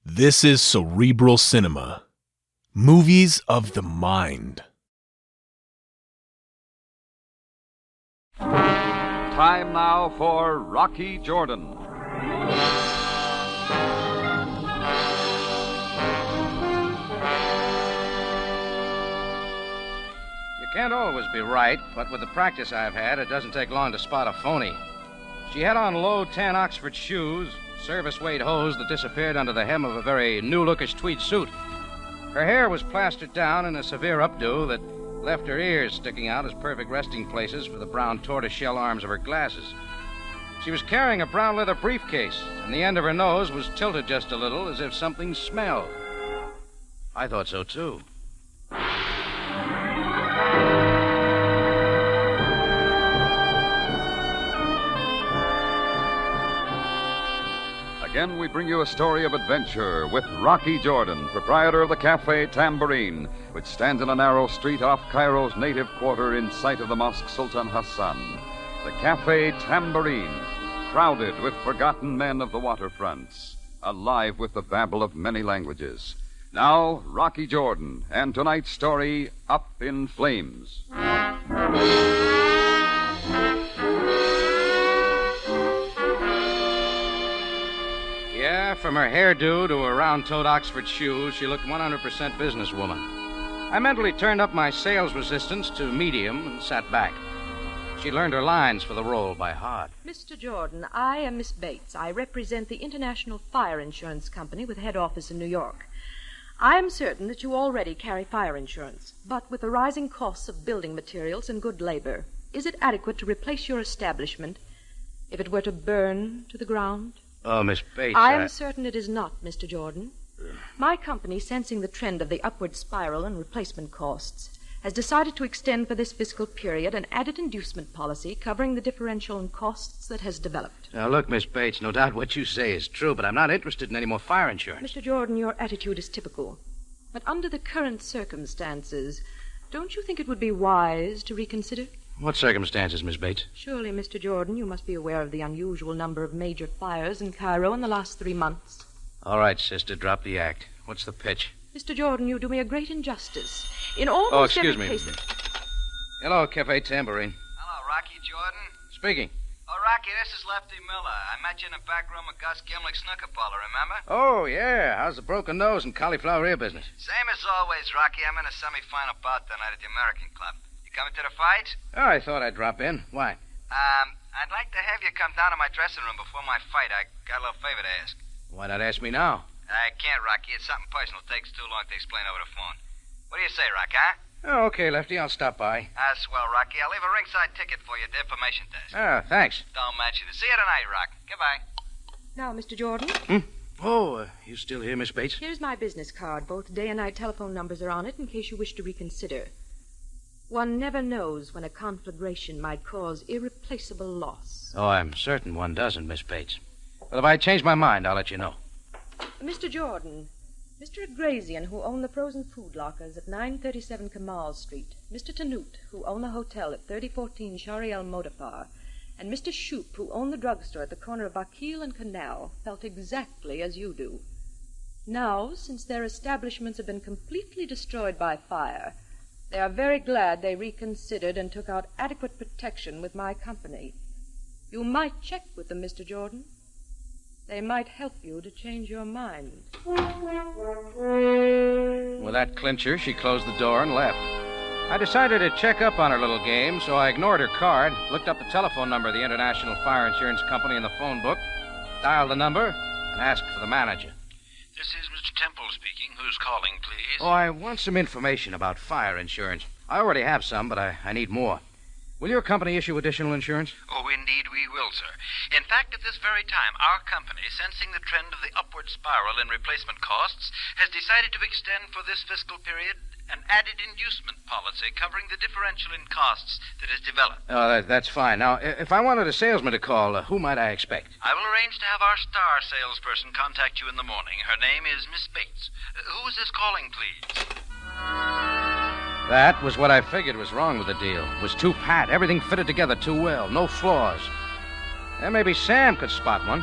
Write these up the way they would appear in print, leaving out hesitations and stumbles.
This is Cerebral Cinema. Movies of the mind. Time now for Rocky Jordan. You can't always be right, but with the practice I've had, it doesn't take long to spot a phony. She had on low tan Oxford shoes, service-weight hose that disappeared under the hem of a very new-lookish tweed suit. Her hair was plastered down in a severe updo that left her ears sticking out as perfect resting places for the brown tortoiseshell arms of her glasses. She was carrying a brown leather briefcase, and the end of her nose was tilted just a little as if something smelled. I thought so, too. Again, we bring you a story of adventure with Rocky Jordan, proprietor of the Cafe Tambourine, which stands in a narrow street off Cairo's native quarter in sight of the Mosque Sultan Hassan. The Cafe Tambourine, crowded with forgotten men of the waterfronts, alive with the babble of many languages. Now, Rocky Jordan, and tonight's story, Up in Flames. Yeah, from her hairdo to her round-toed Oxford shoes, she looked 100% businesswoman. I mentally turned up my sales resistance to medium and sat back. She learned her lines for the role by heart. Mr. Jordan, I am Miss Bates. I represent the International Fire Insurance Company with head office in New York. I am certain that you already carry fire insurance, but with the rising costs of building materials and good labor, is it adequate to replace your establishment if it were to burn to the ground? Oh, Miss Bates, I am certain it is not, Mr. Jordan. My company, sensing the trend of the upward spiral in replacement costs, has decided to extend for this fiscal period an added inducement policy covering the differential in costs that has developed. Now, look, Miss Bates, no doubt what you say is true, but I'm not interested in any more fire insurance. Mr. Jordan, your attitude is typical. But under the current circumstances, don't you think it would be wise to reconsider? What circumstances, Miss Bates? Surely, Mr. Jordan, you must be aware of the unusual number of major fires in Cairo in the last 3 months. All right, sister, drop the act. What's the pitch? Mr. Jordan, you do me a great injustice. In almost excuse every me. case... Hello, Cafe Tambourine. Hello, Rocky Jordan. Speaking. Oh, Rocky, this is Lefty Miller. I met you in the back room of Gus Gimlick's snooker parlor, remember? Oh, yeah. How's the broken nose and cauliflower ear business? Same as always, Rocky. I'm in a semifinal bout tonight at the American Club. You coming to the fight? Oh, I thought I'd drop in. Why? I'd like to have you come down to my dressing room before my fight. I got a little favor to ask. Why not ask me now? I can't, Rocky. It's something personal. It takes too long to explain over the phone. What do you say, Rocky, huh? Oh, okay, Lefty. I'll stop by. Swell, Rocky. I'll leave a ringside ticket for you at the information desk. Thanks. Don't mention it. See you tonight, Rock. Goodbye. Now, Mr. Jordan, Oh, you still here, Miss Bates? here's my business card. Both day and night telephone numbers are on it in case you wish to reconsider. One never knows when a conflagration might cause irreplaceable loss. Oh, I'm certain one doesn't, Miss Bates. Well, if I change my mind, I'll let you know. Mr. Jordan, Mr. Agrazian, who owned the frozen food lockers at 937 Kamal Street, Mr. Tanut, who owned the hotel at 3014 Shariel Modafar, and Mr. Shoup, who owned the drugstore at the corner of Akil and Canal, felt exactly as you do. Now, since their establishments have been completely destroyed by fire, they are very glad they reconsidered and took out adequate protection with my company. You might check with them, Mr. Jordan. They might help you to change your mind. With that clincher, she closed the door and left. I decided to check up on her little game, so I ignored her card, looked up the telephone number of the International Fire Insurance Company in the phone book, dialed the number, and asked for the manager. This is Mr. Temple speaking. Who's calling, please? Oh, I want some information about fire insurance. I already have some, but I need more. Will your company issue additional insurance? Oh, indeed we will, sir. In fact, at this very time, our company, sensing the trend of the upward spiral in replacement costs, has decided to extend for this fiscal period an added inducement policy covering the differential in costs that has developed. Oh, that's fine. Now, if I wanted a salesman to call, who might I expect? I will arrange to have our star salesperson contact you in the morning. Her name is Miss Bates. Who is this calling, please? That was what I figured was wrong with the deal. It was too pat. Everything fitted together too well. No flaws. Then maybe Sam could spot one.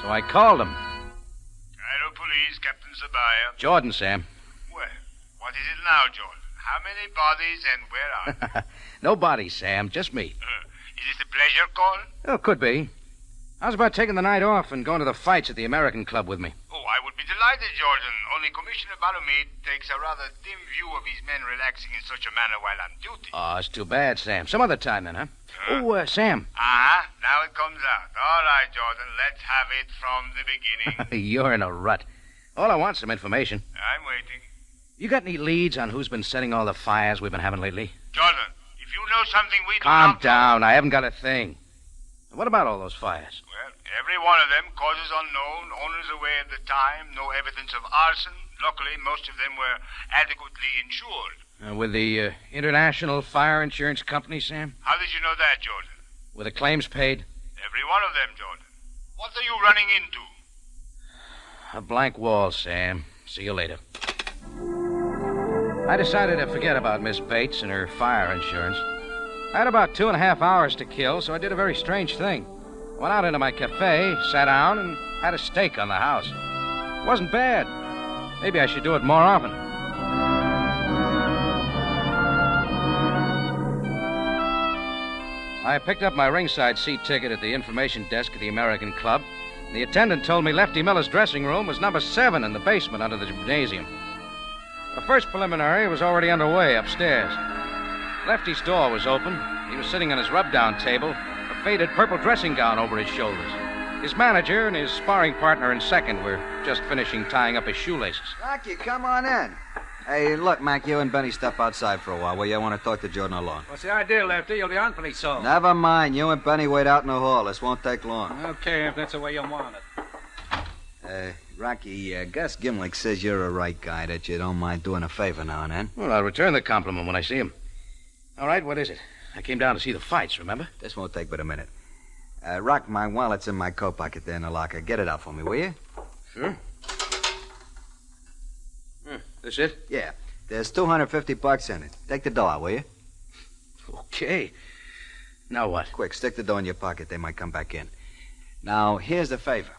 So I called him. Cairo Police, Captain name's the buyer? Jordan, Sam. Well, what is it now, Jordan? How many bodies and where are they? No bodies, Sam. Just me. Is this a pleasure call? Oh, could be. How's about taking the night off and going to the fights at the American Club with me? Oh, I would be delighted, Jordan. Only Commissioner Baromede takes a rather dim view of his men relaxing in such a manner while on duty. Oh, it's too bad, Sam. Some other time then, huh? Oh, Sam. Now it comes out. All right, Jordan, let's have it from the beginning. You're in a rut. All I want's some information. I'm waiting. You got any leads on who's been setting all the fires we've been having lately? Jordan, if you know something we do Calm not down. I haven't got a thing. What about all those fires? Well, every one of them, causes unknown, owners away at the time, no evidence of arson. Luckily, most of them were adequately insured. With the International Fire Insurance Company, Sam? How did you know that, Jordan? With the claims paid? Every one of them, Jordan. What are you running into? A blank wall, Sam. See you later. I decided to forget about Miss Bates and her fire insurance. I had about 2.5 hours to kill, so I did a very strange thing. Went out into my cafe, sat down, and had a steak on the house. It wasn't bad. Maybe I should do it more often. I picked up my ringside seat ticket at the information desk of the American Club. The attendant told me Lefty Miller's dressing room was number 7 in the basement under the gymnasium. The first preliminary was already underway upstairs. Lefty's door was open. He was sitting on his rub-down table, a faded purple dressing gown over his shoulders. His manager and his sparring partner in second were just finishing tying up his shoelaces. Rocky, come on in. Hey, look, Mac, you and Benny step outside for a while. Well, you want to talk to Jordan alone. What's the idea, Lefty? You'll be on pretty soon. Never mind. You and Benny wait out in the hall. This won't take long. Okay, if that's the way you want it. Rocky, Gus Gimlick says you're a right guy, that you don't mind doing a favor now and then. Well, I'll return the compliment when I see him. All right, what is it? I came down to see the fights, remember? This won't take but a minute. Rock, my wallet's in my coat pocket there in the locker. Get it out for me, will you? Sure. This it? Yeah. There's $250 in it. Take the dough out, will you? Okay. Now what? Quick, stick the dough in your pocket. They might come back in. Now, here's the favor.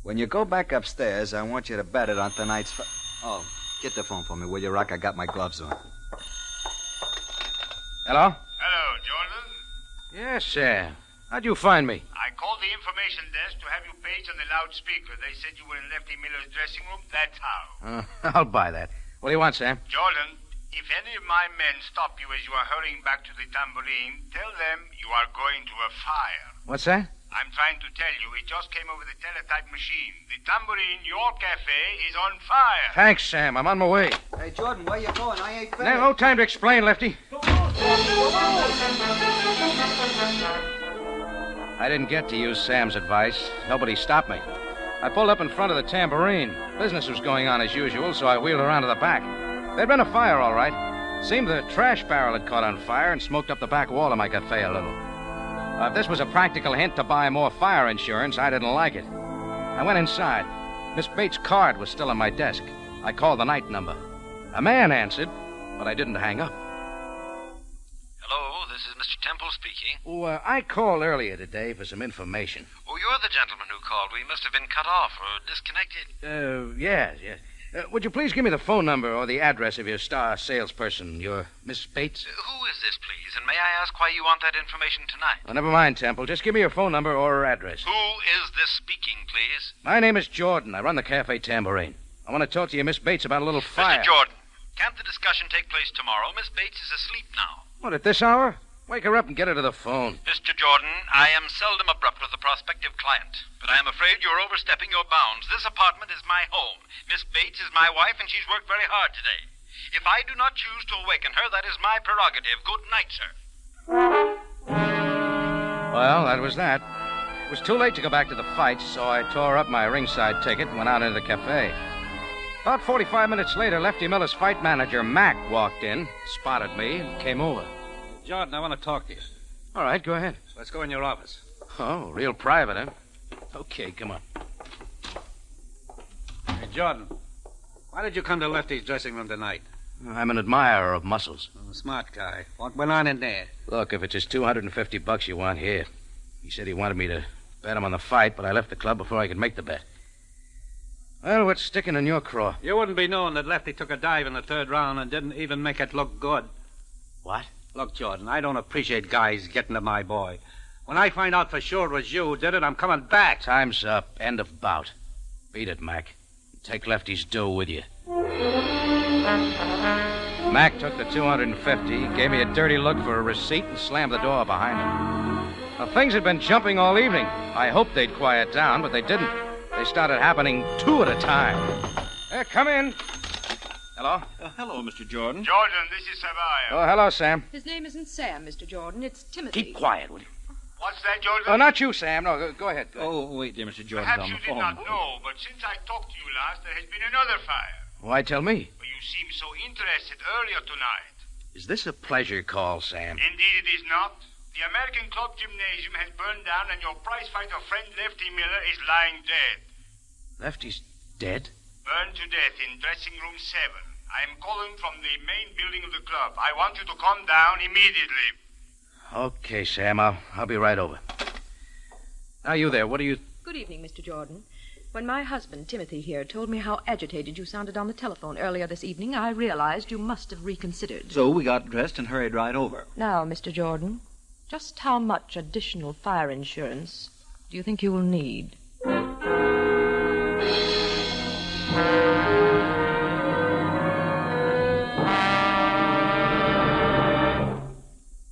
When you go back upstairs, I want you to bet it on tonight's... Oh, get the phone for me, will you, Rock? I got my gloves on. Hello? Hello, Jordan. Yes, Sam. How'd you find me? I called the information desk to have you paged on the loudspeaker. They said you were in Lefty Miller's dressing room. That's how. I'll buy that. What do you want, Sam? Jordan, if any of my men stop you as you are hurrying back to the tambourine, tell them you are going to a fire. What's that? I'm trying to tell you, it just came over the teletype machine. The tambourine, your cafe, is on fire. Thanks, Sam. I'm on my way. Hey, Jordan, where you going? I ain't finished. No time to explain, Lefty. I didn't get to use Sam's advice. Nobody stopped me. I pulled up in front of the tambourine. Business was going on as usual, so I wheeled around to the back. There'd been a fire, all right. Seemed the trash barrel had caught on fire and smoked up the back wall of my cafe a little. If this was a practical hint to buy more fire insurance, I didn't like it. I went inside. Miss Bates' card was still on my desk. I called the night number. A man answered, but I didn't hang up. Hello, this is Mr. Temple speaking. Oh, I called earlier today for some information. Oh, you're the gentleman who called. We must have been cut off or disconnected. Yes. Would you please give me the phone number or the address of your star salesperson, your Miss Bates? Who is this, please? And may I ask why you want that information tonight? Oh, never mind, Temple. Just give me your phone number or her address. Who is this speaking, please? My name is Jordan. I run the Cafe Tambourine. I want to talk to you, Miss Bates, about a little fire. Mr. Jordan, can't the discussion take place tomorrow? Miss Bates is asleep now. What, at this hour? Wake her up and get her to the phone. Mr. Jordan, I am seldom abrupt with a prospective client, but I am afraid you're overstepping your bounds. This apartment is my home. Miss Bates is my wife, and she's worked very hard today. If I do not choose to awaken her, that is my prerogative. Good night, sir. Well, that was that. It was too late to go back to the fights, so I tore up my ringside ticket and went out into the cafe. About 45 minutes later, Lefty Miller's fight manager, Mac, walked in, spotted me, and came over. Jordan, I want to talk to you. All right, go ahead. Let's go in your office. Oh, real private, huh? Okay, come on. Hey, Jordan, why did you come to Lefty's dressing room tonight? I'm an admirer of muscles. Oh, smart guy. What went on in there? Look, if it's just $250 you want, here. He said he wanted me to bet him on the fight, but I left the club before I could make the bet. Well, what's sticking in your craw? You wouldn't be knowing that Lefty took a dive in the third round and didn't even make it look good. What? Look, Jordan, I don't appreciate guys getting to my boy. When I find out for sure it was you who did it, I'm coming back. Time's up. End of bout. Beat it, Mac. Take Lefty's dough with you. Mac took the $250, gave me a dirty look for a receipt, and slammed the door behind him. Now, things had been jumping all evening. I hoped they'd quiet down, but they didn't. They started happening two at a time. Come in. Hello? Hello, Mr. Jordan. Jordan, this is Savaya. Oh, hello, Sam. His name isn't Sam, Mr. Jordan. It's Timothy. Keep quiet, will you? What's that, Jordan? Oh, not you, Sam. No, go ahead. Oh, wait, dear Mr. Jordan's Perhaps on you the did phone. not know, but since I talked to you last, there has been another fire. Why tell me? Well, you seemed so interested earlier tonight. Is this a pleasure call, Sam? Indeed it is not. The American Club Gymnasium has burned down and your prizefighter friend Lefty Miller is lying dead. Lefty's dead? Burned to death in dressing room 7. I am calling from the main building of the club. I want you to come down immediately. Okay, Sam. I'll be right over. Now, you there. What are you... Good evening, Mr. Jordan. When my husband, Timothy, here, told me how agitated you sounded on the telephone earlier this evening, I realized you must have reconsidered. So we got dressed and hurried right over. Now, Mr. Jordan, just how much additional fire insurance do you think you will need?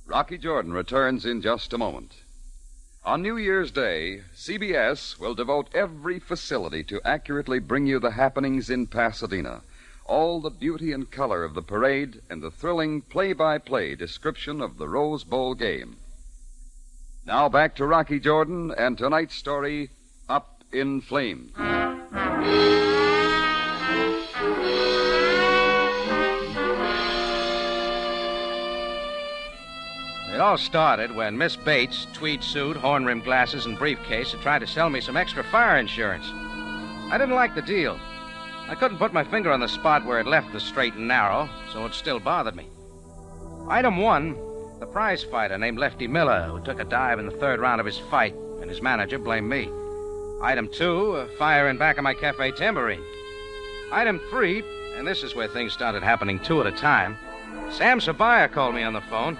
Rocky Jordan returns in just a moment. On New Year's Day, CBS will devote every facility to accurately bring you the happenings in Pasadena, all the beauty and color of the parade, and the thrilling play-by-play description of the Rose Bowl game. Now back to Rocky Jordan and tonight's story, Up in Flames. It all started when Miss Bates, tweed suit, horn-rimmed glasses, and briefcase had tried to sell me some extra fire insurance. I didn't like the deal. I couldn't put my finger on the spot where it left the straight and narrow, so it still bothered me. Item 1, the prize fighter named Lefty Miller, who took a dive in the third round of his fight, and his manager blamed me. Item 2, a fire in back of my cafe tambourine. Item 3, and this is where things started happening two at a time, Sam Sabaya called me on the phone.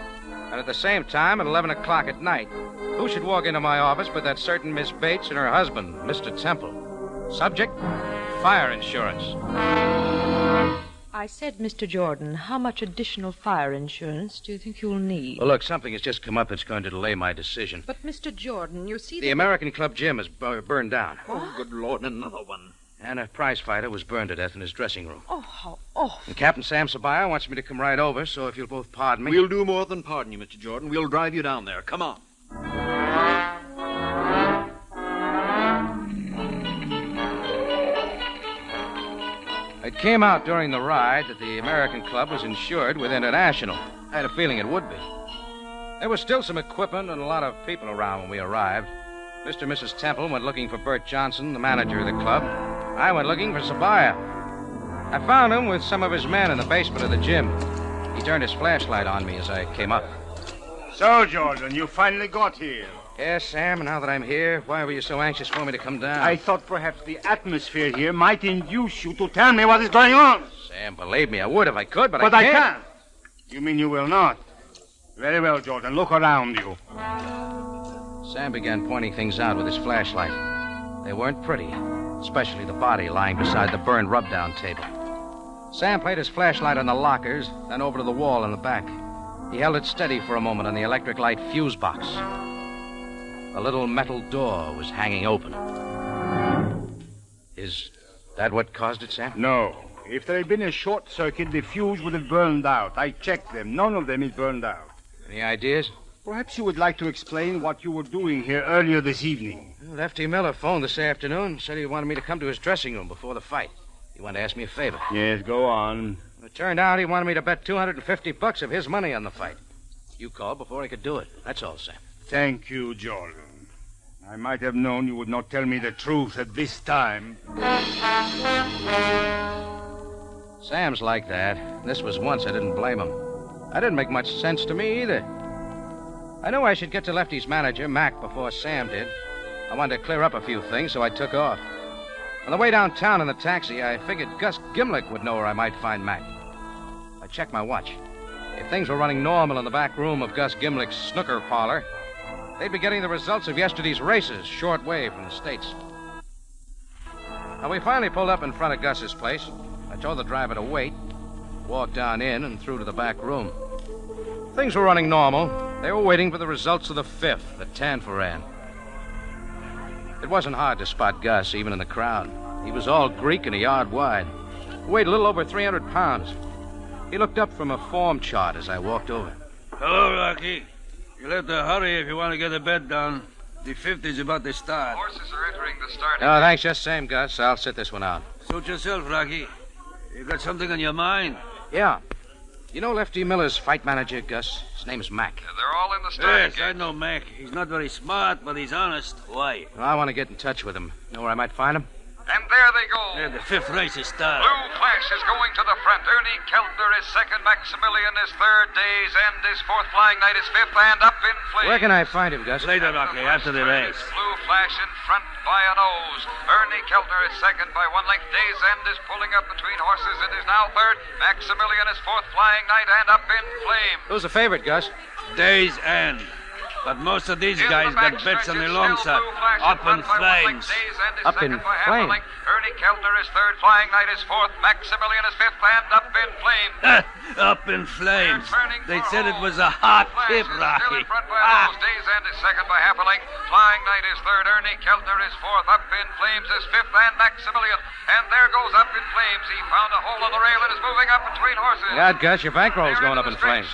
And at the same time, at 11 o'clock at night, who should walk into my office but that certain Miss Bates and her husband, Mr. Temple. Subject, fire insurance. I said, Mr. Jordan, how much additional fire insurance do you think you'll need? Well, look, something has just come up that's going to delay my decision. But, Mr. Jordan, you see The American Club gym is burned down. Oh, good Lord, another one. And a prize fighter was burned to death in his dressing room. Oh, how awful. And Captain Sam Sabaya wants me to come right over, so if you'll both pardon me... We'll do more than pardon you, Mr. Jordan. We'll drive you down there. Come on. It came out during the ride that the American Club was insured with International. I had a feeling it would be. There was still some equipment and a lot of people around when we arrived. Mr. and Mrs. Temple went looking for Bert Johnson, the manager of the club. I went looking for Sabaya. I found him with some of his men in the basement of the gym. He turned his flashlight on me as I came up. So, Jordan, you finally got here. Yes, Sam, and now that I'm here, why were you so anxious for me to come down? I thought perhaps the atmosphere here might induce you to tell me what is going on. Sam, believe me, I would if I could, but But I I can't. can't. You mean you will not? Very well, Jordan. Look around you. Sam began pointing things out with his flashlight. They weren't pretty, especially the body lying beside the burned rub-down table. Sam played his flashlight on the lockers, then over to the wall in the back. He held it steady for a moment on the electric light fuse box. A little metal door was hanging open. Is that what caused it, Sam? No. If there had been a short circuit, the fuse would have burned out. I checked them. None of them is burned out. Any ideas? Perhaps you would like to explain what you were doing here earlier this evening. Lefty Miller phoned this afternoon, said he wanted me to come to his dressing room before the fight. He wanted to ask me a favor. Yes, go on. It turned out he wanted me to bet $250 of his money on the fight. You called before I could do it. That's all, Sam. Thank you, Jordan. I might have known you would not tell me the truth at this time. Sam's like that. This was once I didn't blame him. That didn't make much sense to me either. I knew I should get to Lefty's manager, Mac, before Sam did. I wanted to clear up a few things, so I took off. On the way downtown in the taxi, I figured Gus Gimlick would know where I might find Mac. I checked my watch. If things were running normal in the back room of Gus Gimlick's snooker parlor, they'd be getting the results of yesterday's races short way from the States. Now, we finally pulled up in front of Gus's place. I told the driver to wait, walked down in and through to the back room. Things were running normal. They were waiting for the results of the fifth, the Tanforan. It wasn't hard to spot Gus, even in the crowd. He was all Greek and a yard wide. He weighed a little over 300 pounds. He looked up from a form chart as I walked over. Hello, Rocky. You'll have to hurry if you want to get the bed down. The fifth is about to start. Horses are entering the starting. Oh, thanks, just same, Gus. I'll sit this one out. Suit yourself, Rocky. You got something on your mind? Yeah. You know Lefty Miller's fight manager, Gus? His name's Mac. They're all in the starting Yes, I know Mac. He's not very smart, but he's honest. Why? Well, I want to get in touch with him. Know where I might find him? And there they go. Yeah, the fifth race is started. Blue Flash is going to the front. Ernie Keltner is second. Maximilian is third. Day's End is fourth. Flying Knight is fifth. And up in flames. Where can I find him, Gus? Later, Rocky, after the race. Blue Flash in front by a nose. Ernie Keltner is second by 1 length. Day's End is pulling up between horses and is now third. Maximilian is fourth. Flying Knight and up in flames. Who's the favorite, Gus? Day's End. But most of these guys got bets on the long shot. Up in flames. Up in flames. Ernie Keltner is third. Flying Knight is fourth. Maximilian is fifth. And up in flames. Up in flames. They said it was a hot tip, Rocky. Day's End is second by half a length. Flying Knight is third. Ernie Keltner is fourth. Up in flames is fifth. And Maximilian. And there goes Up in Flames. He found a hole in the rail and is moving up between horses. God, Gus, your bankroll's going up in flames.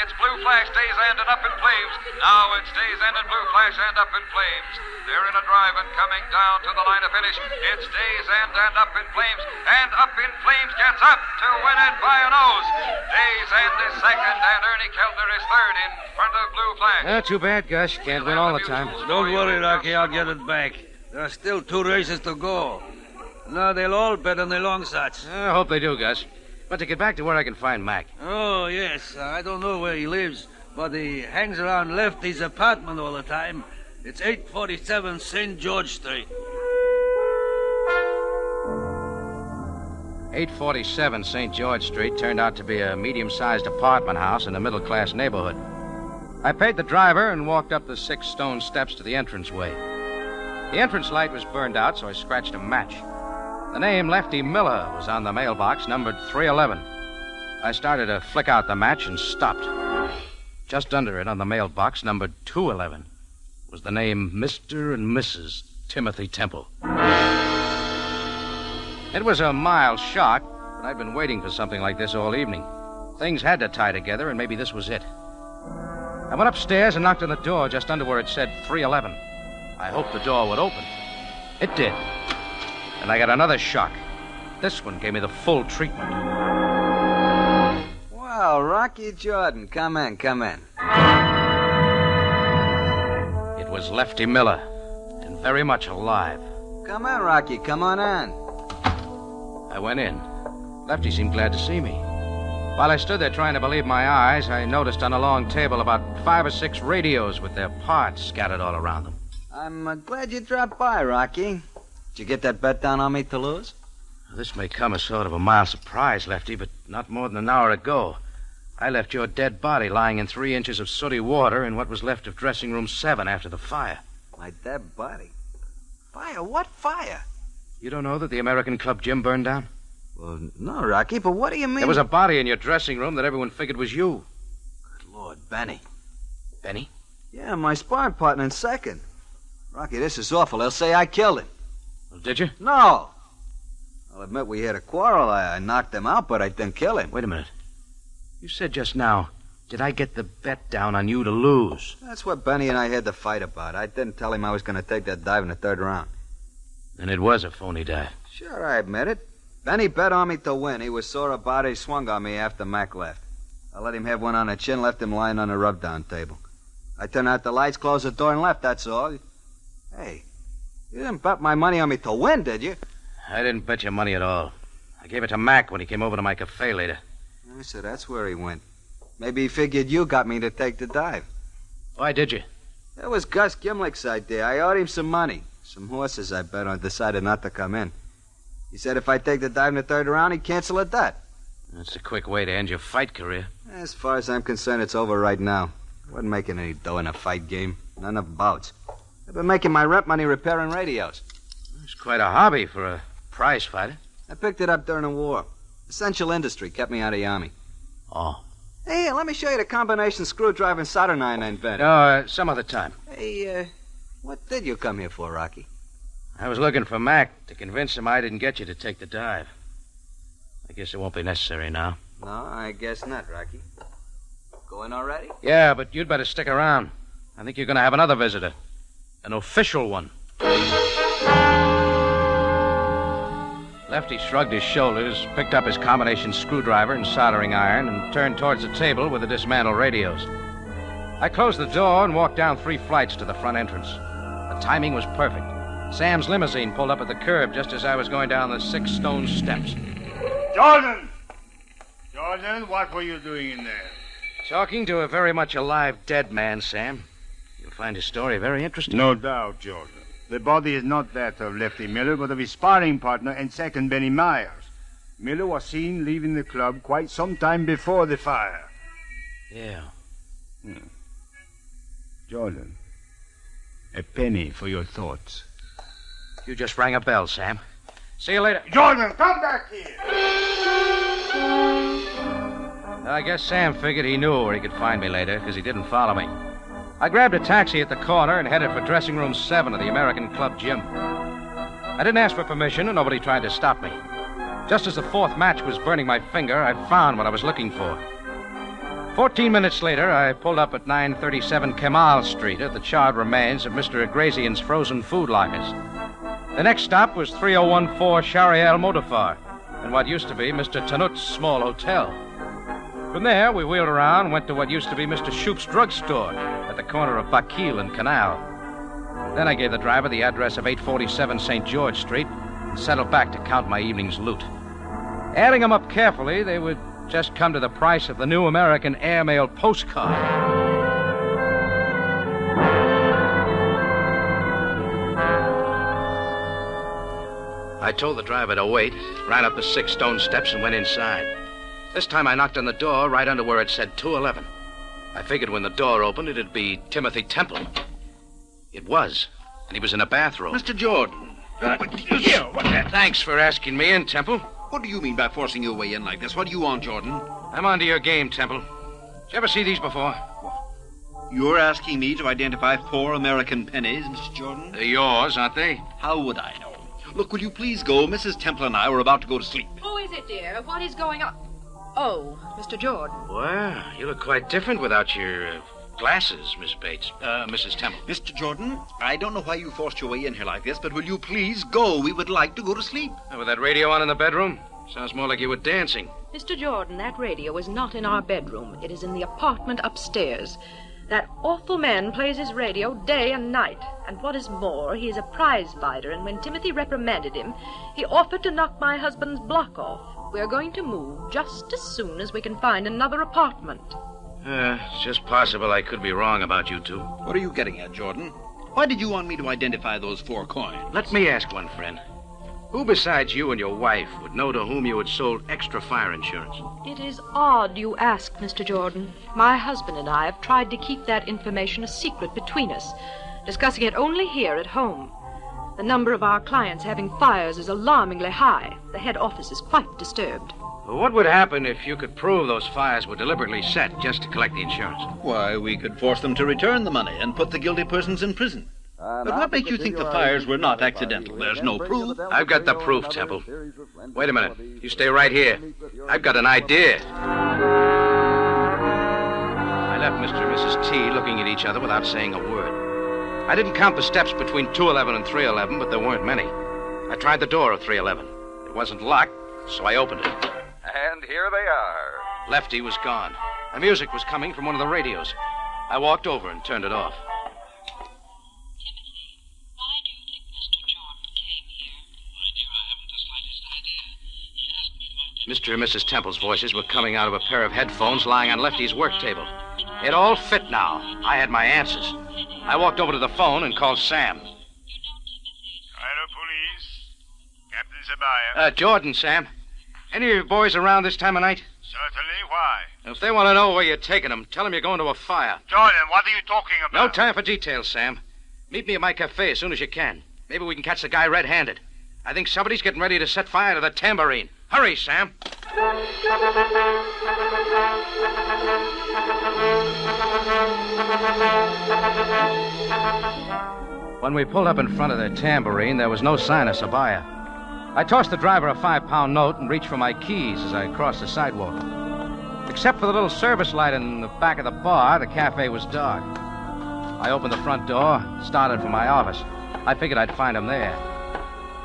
It's Blue Flash, Day's End, and Up in Flames. Now it's Day's End and Blue Flash and Up in Flames. They're in a drive and coming down to the line of finish. It's Day's End and Up in Flames. And Up in Flames gets up to win it by a nose. Day's End is second, and Ernie Keltner is third in front of Blue Flash. Too bad, Gus. Can't win all the time. Don't worry, Rocky. I'll get it back. There are still 2 races to go. Now they'll all bet on the long shots. I hope they do, Gus. But to get back to where I can find Mac. Oh, yes. I don't know where he lives, but he hangs around Lefty's apartment all the time. It's 847 St. George Street. 847 St. George Street turned out to be a medium-sized apartment house in a middle-class neighborhood. I paid the driver and walked up the 6 stone steps to the entranceway. The entrance light was burned out, so I scratched a match. The name Lefty Miller was on the mailbox, numbered 311. I started to flick out the match and stopped. Just under it on the mailbox, numbered 211, was the name Mr. and Mrs. Timothy Temple. It was a mild shock, but I'd been waiting for something like this all evening. Things had to tie together, and maybe this was it. I went upstairs and knocked on the door just under where it said 311. I hoped the door would open. It did. And I got another shock. This one gave me the full treatment. Well, Rocky Jordan, come in. It was Lefty Miller, and very much alive. Come in, Rocky, come on in. I went in. Lefty seemed glad to see me. While I stood there trying to believe my eyes, I noticed on a long table about 5 or 6 radios with their parts scattered all around them. I'm glad you dropped by, Rocky. Did you get that bet down on me to lose? This may come as sort of a mild surprise, Lefty, but not more than an hour ago. I left your dead body lying in 3 inches of sooty water in what was left of dressing room 7 after the fire. My dead body? Fire? What fire? You don't know that the American Club gym burned down? Well, no, Rocky, but what do you mean? There was a body in your dressing room that everyone figured was you. Good Lord, Benny. Benny? Yeah, my sparring partner in second. Rocky, this is awful. They'll say I killed him. Well, did you? No. I'll admit we had a quarrel. I knocked him out, but I didn't kill him. Wait a minute. You said just now, did I get the bet down on you to lose? That's what Benny and I had to fight about. I didn't tell him I was going to take that dive in the 3rd round. And it was a phony dive. Sure, I admit it. Benny bet on me to win. He was sore about it. He swung on me after Mac left. I let him have one on the chin, left him lying on the rub-down table. I turned out the lights, closed the door, and left, that's all. Hey, you didn't bet my money on me to win, did you? I didn't bet your money at all. I gave it to Mac when he came over to my cafe later. So that's where he went. Maybe he figured you got me to take the dive. Why did you? That was Gus Gimlick's idea. I owed him some money. Some horses I bet on decided not to come in. He said if I take the dive in the third round, he'd cancel at that. That's a quick way to end your fight career. As far as I'm concerned, it's over right now. I wasn't making any dough in a fight game. Not enough bouts. I've been making my rent money repairing radios. It's quite a hobby for a prize fighter. I picked it up during the war. Essential industry kept me out of the Army. Oh. Hey, let me show you the combination screwdriver and soldering iron I invented. No, some other time. Hey, what did you come here for, Rocky? I was looking for Mac to convince him I didn't get you to take the dive. I guess it won't be necessary now. No, I guess not, Rocky. Going already? Yeah, but you'd better stick around. I think you're going to have another visitor. An official one. Lefty shrugged his shoulders, picked up his combination screwdriver and soldering iron, and turned towards the table with the dismantled radios. I closed the door and walked down 3 flights to the front entrance. The timing was perfect. Sam's limousine pulled up at the curb just as I was going down the 6 stone steps. Jordan! Jordan, what were you doing in there? Talking to a very much alive dead man, Sam. You'll find his story very interesting. No doubt, Jordan. The body is not that of Lefty Miller, but of his sparring partner and second, Benny Myers. Miller was seen leaving the club quite some time before the fire. Yeah. Jordan, a penny for your thoughts. You just rang a bell, Sam. See you later. Jordan, come back here! I guess Sam figured he knew where he could find me later, because he didn't follow me. I grabbed a taxi at the corner and headed for dressing room 7 of the American Club gym. I didn't ask for permission, and nobody tried to stop me. Just as the 4th match was burning my finger, I found what I was looking for. 14 minutes later, I pulled up at 937 Kemal Street at the charred remains of Mr. Agrazian's frozen food lockers. The next stop was 3014 Shariel Modafar, and what used to be Mr. Tanut's small hotel. From there, we wheeled around and went to what used to be Mr. Shoup's drugstore at the corner of Bakil and Canal. Then I gave the driver the address of 847 St. George Street and settled back to count my evening's loot. Adding them up carefully, they would just come to the price of the new American airmail postcard. I told the driver to wait, ran up the 6 stone steps and went inside. This time I knocked on the door right under where it said 211. I figured when the door opened, it'd be Timothy Temple. It was, and he was in a bathrobe. Mr. Jordan. Thanks for asking me in, Temple. What do you mean by forcing your way in like this? What do you want, Jordan? I'm onto your game, Temple. Did you ever see these before? You're asking me to identify 4 American pennies, Mr. Jordan? They're yours, aren't they? How would I know? Look, will you please go? Mrs. Temple and I were about to go to sleep. Who is it, dear? What is going on? Oh, Mr. Jordan. Well, you look quite different without your glasses, Miss Bates. Mrs. Temple. Mr. Jordan, I don't know why you forced your way in here like this, but will you please go? We would like to go to sleep. With that radio on in the bedroom? Sounds more like you were dancing. Mr. Jordan, that radio is not in our bedroom. It is in the apartment upstairs. That awful man plays his radio day and night. And what is more, he is a prize fighter, and when Timothy reprimanded him, he offered to knock my husband's block off. We are going to move just as soon as we can find another apartment. It's just possible I could be wrong about you two. What are you getting at, Jordan? Why did you want me to identify those 4 coins? Let me ask one, friend. Who besides you and your wife would know to whom you had sold extra fire insurance? It is odd you ask, Mr. Jordan. My husband and I have tried to keep that information a secret between us, discussing it only here at home. The number of our clients having fires is alarmingly high. The head office is quite disturbed. Well, what would happen if you could prove those fires were deliberately set just to collect the insurance? Why, we could force them to return the money and put the guilty persons in prison. But what makes you think the fires were not accidental? There's no proof. I've got the proof, Temple. Wait a minute. You stay right here. I've got an idea. I left Mr. and Mrs. T looking at each other without saying a word. I didn't count the steps between 211 and 311, but there weren't many. I tried the door of 311. It wasn't locked, so I opened it. And here they are. Lefty was gone. The music was coming from one of the radios. I walked over and turned it off. Timothy, why do you think Mr. Jordan came here? My dear, I haven't the slightest idea. He asked me to identify... Mr. and Mrs. Temple's voices were coming out of a pair of headphones lying on Lefty's work table. It all fit now. I had my answers. I walked over to the phone and called Sam. Cairo Police. Captain buyer. Jordan, Sam. Any of you boys around this time of night? Certainly. Why? If they want to know where you're taking them, tell them you're going to a fire. Jordan, what are you talking about? No time for details, Sam. Meet me at my cafe as soon as you can. Maybe we can catch the guy red-handed. I think somebody's getting ready to set fire to the tambourine. Hurry, Sam. When we pulled up in front of the tambourine, there was no sign of Sabaya. I tossed the driver a 5-pound note and reached for my keys as I crossed the sidewalk. Except for the little service light in the back of the bar, the cafe was dark. I opened the front door, started for my office. I figured I'd find him there.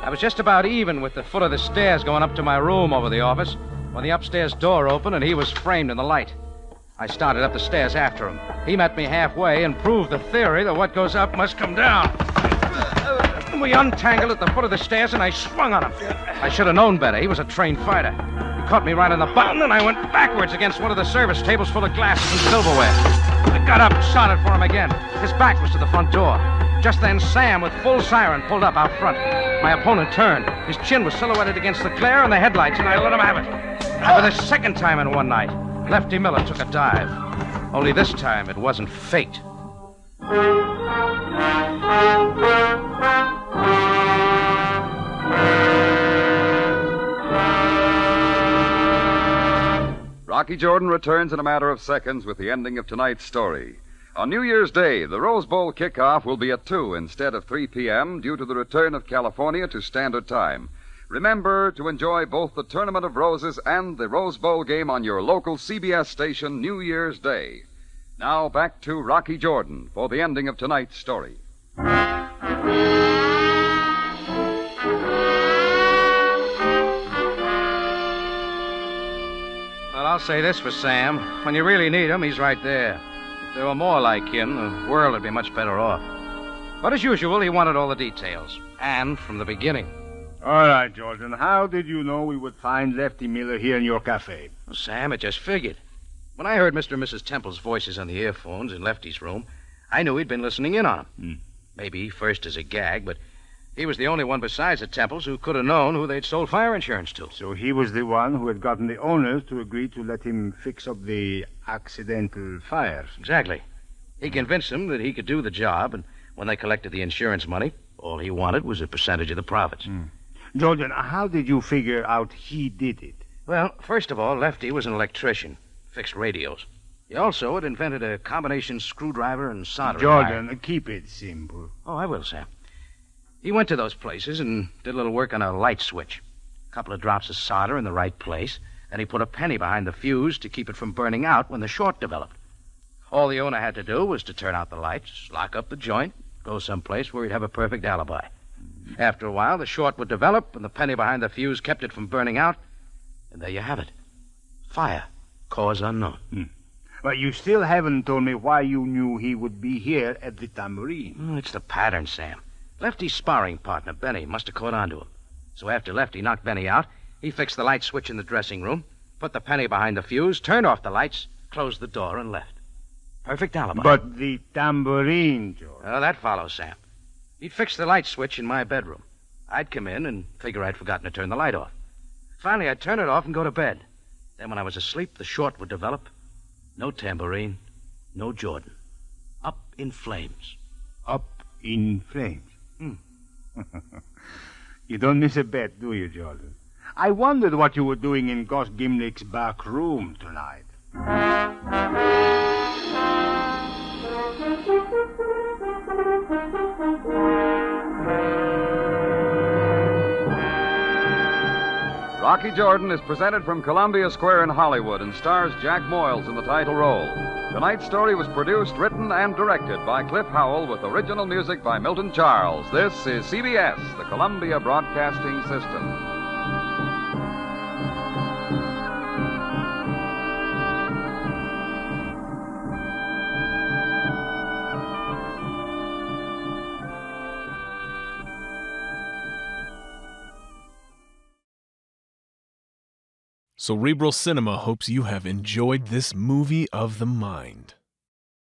I was just about even with the foot of the stairs going up to my room over the office when the upstairs door opened and he was framed in the light. I started up the stairs after him. He met me halfway and proved the theory that what goes up must come down. We untangled at the foot of the stairs and I swung on him. I should have known better. He was a trained fighter. He caught me right on the button and I went backwards against one of the service tables full of glasses and silverware. I got up and shot it for him again. His back was to the front door. Just then, Sam, with full siren, pulled up out front. My opponent turned. His chin was silhouetted against the glare and the headlights, and I let him have it. And for the second time in one night, Lefty Miller took a dive. Only this time, it wasn't fate. Rocky Jordan returns in a matter of seconds with the ending of tonight's story. On New Year's Day, the Rose Bowl kickoff will be at 2 instead of 3 p.m. due to the return of California to Standard Time. Remember to enjoy both the Tournament of Roses and the Rose Bowl game on your local CBS station New Year's Day. Now back to Rocky Jordan for the ending of tonight's story. Well, I'll say this for Sam. When you really need him, he's right there. If there were more like him, the world would be much better off. But as usual, he wanted all the details. And from the beginning. All right, Jordan. How did you know we would find Lefty Miller here in your cafe? Well, Sam, it just figured. When I heard Mr. and Mrs. Temple's voices on the earphones in Lefty's room, I knew he'd been listening in on him. Maybe first as a gag, but he was the only one besides the Temples who could have known who they'd sold fire insurance to. So he was the one who had gotten the owners to agree to let him fix up the accidental fires. Exactly. He convinced them that he could do the job, and when they collected the insurance money, all he wanted was a percentage of the profits. Jordan, how did you figure out he did it? Well, first of all, Lefty was an electrician, fixed radios. He also had invented a combination screwdriver and soldering Jordan, iron. keep it simple. Oh, I will, Sam. He went to those places and did a little work on a light switch. A couple of drops of solder in the right place, and he put a penny behind the fuse to keep it from burning out when the short developed. All the owner had to do was to turn out the lights, lock up the joint, go someplace where he'd have a perfect alibi. After a while, the short would develop, and the penny behind the fuse kept it from burning out. And there you have it. Fire. Cause unknown. But you still haven't told me why you knew he would be here at the tambourine. It's the pattern, Sam. Lefty's sparring partner, Benny, must have caught on to him. So after Lefty knocked Benny out, he fixed the light switch in the dressing room, put the penny behind the fuse, turned off the lights, closed the door, and left. Perfect alibi. But the tambourine, George. Oh, that follows, Sam. He'd fix the light switch in my bedroom. I'd come in and figure I'd forgotten to turn the light off. Finally, I'd turn it off and go to bed. Then when I was asleep, the short would develop. No tambourine, no Jordan. Up in flames. Up in flames? You don't miss a bet, do you, Jordan? I wondered what you were doing in Gus Gimlick's back room tonight. Rocky Jordan is presented from Columbia Square in Hollywood and stars Jack Moyles in the title role. Tonight's story was produced, written, and directed by Cliff Howell with original music by Milton Charles. This is CBS, the Columbia Broadcasting System. Cerebral Cinema hopes you have enjoyed this movie of the mind.